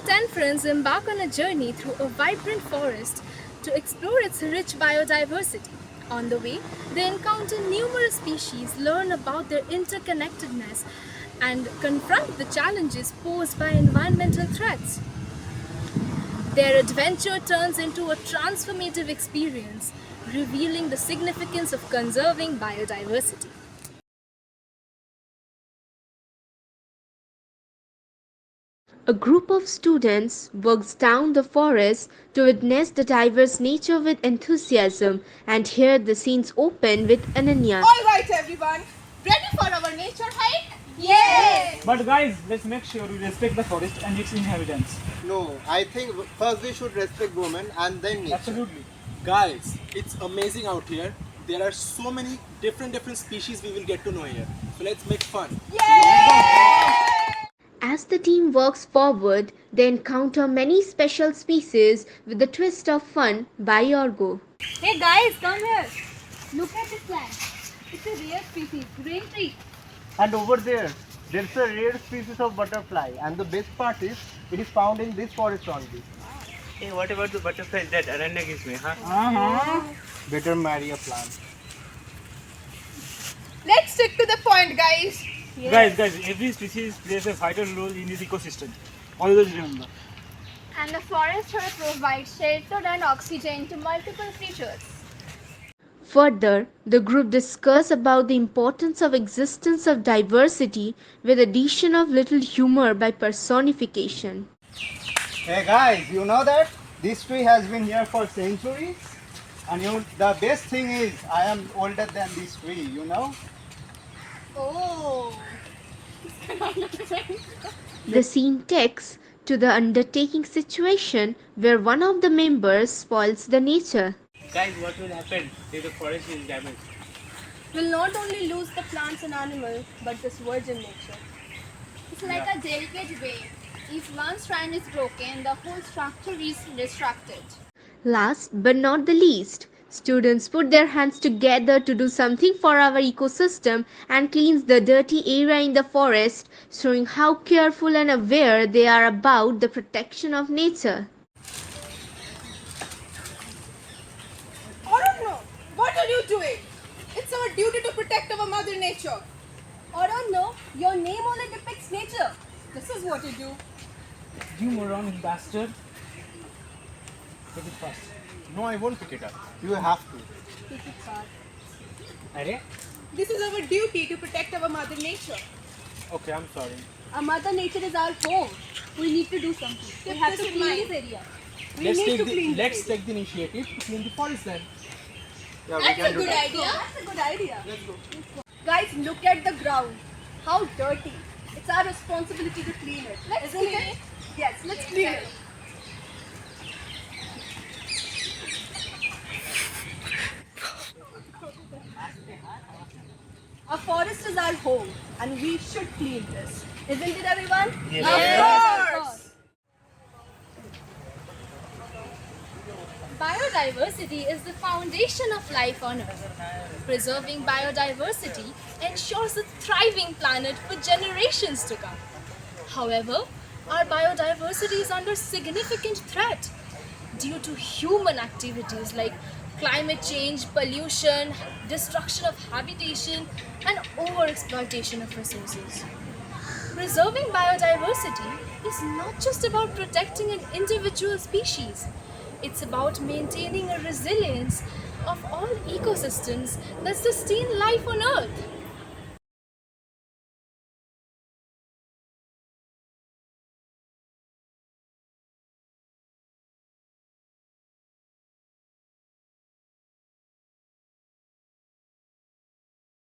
10 friends embark on a journey through a vibrant forest to explore its rich biodiversity. On the way, they encounter numerous species, learn about their interconnectedness, and confront the challenges posed by environmental threats. Their adventure turns into a transformative experience, revealing the significance of conserving biodiversity. A group of students walks down the forest to witness the diverse nature with enthusiasm, and here the scenes open with Ananya. All right, everyone. Ready for our nature hike? Yay! But guys, let's make sure we respect the forest and its inhabitants. No, I think first we should respect women and then nature. Absolutely. Guys, it's amazing out here. There are so many different species we will get to know here. So let's make fun. As the team walks forward, they encounter many special species with a twist of fun by Yorgo. Hey guys, come here. Look at this plant. It's a rare species, green tree. And over there, there's a rare species of butterfly, and the best part is it is found in this forest only. Hey, what about the butterfly that Aranya gives me, huh? Better marry a plant. Let's stick to the point, guys. Guys, every species plays a vital role in this ecosystem. Always remember. And the forest provides shelter and oxygen to multiple creatures. Further, the group discuss about the importance of existence of diversity with addition of little humor by personification. Hey guys, you know that this tree has been here for centuries, and the best thing is I am older than this tree. You know. Oh. The scene takes to the undertaking situation where one of the members spoils the nature. Guys, what will happen if the forest is damaged? We'll not only lose the plants and animals, but this virgin nature. It's like a delicate wave. If one strand is broken, the whole structure is disrupted. Last but not the least, students put their hands together to do something for our ecosystem and cleans the dirty area in the forest, showing how careful and aware they are about the protection of nature. I don't know. What are you doing? It's our duty to protect our mother nature. I don't know. Your name only depicts nature. This is what you do. You moron bastard. Take it fast. No, I won't pick it up. You have to. Arey? This is our duty to protect our mother nature. Okay, I'm sorry. Our mother nature is our home. We need to do something. We Keep have this to in clean mind. this area. We need to clean let's this. take the initiative to clean the forest then. Yeah, we That's can a do good that. idea. That's a good idea. Let's go. Guys, look at the ground. How dirty. It's our responsibility to clean it. Let's Isn't clean it? it. Yes, let's clean it. Our forest is our home and we should clean this. Isn't it, everyone? Of course. Biodiversity is the foundation of life on Earth. Preserving biodiversity ensures a thriving planet for generations to come. However, our biodiversity is under significant threat due to human activities like climate change, pollution, destruction of habitation, and overexploitation of resources. Preserving biodiversity is not just about protecting an individual species. It's about maintaining a resilience of all ecosystems that sustain life on Earth.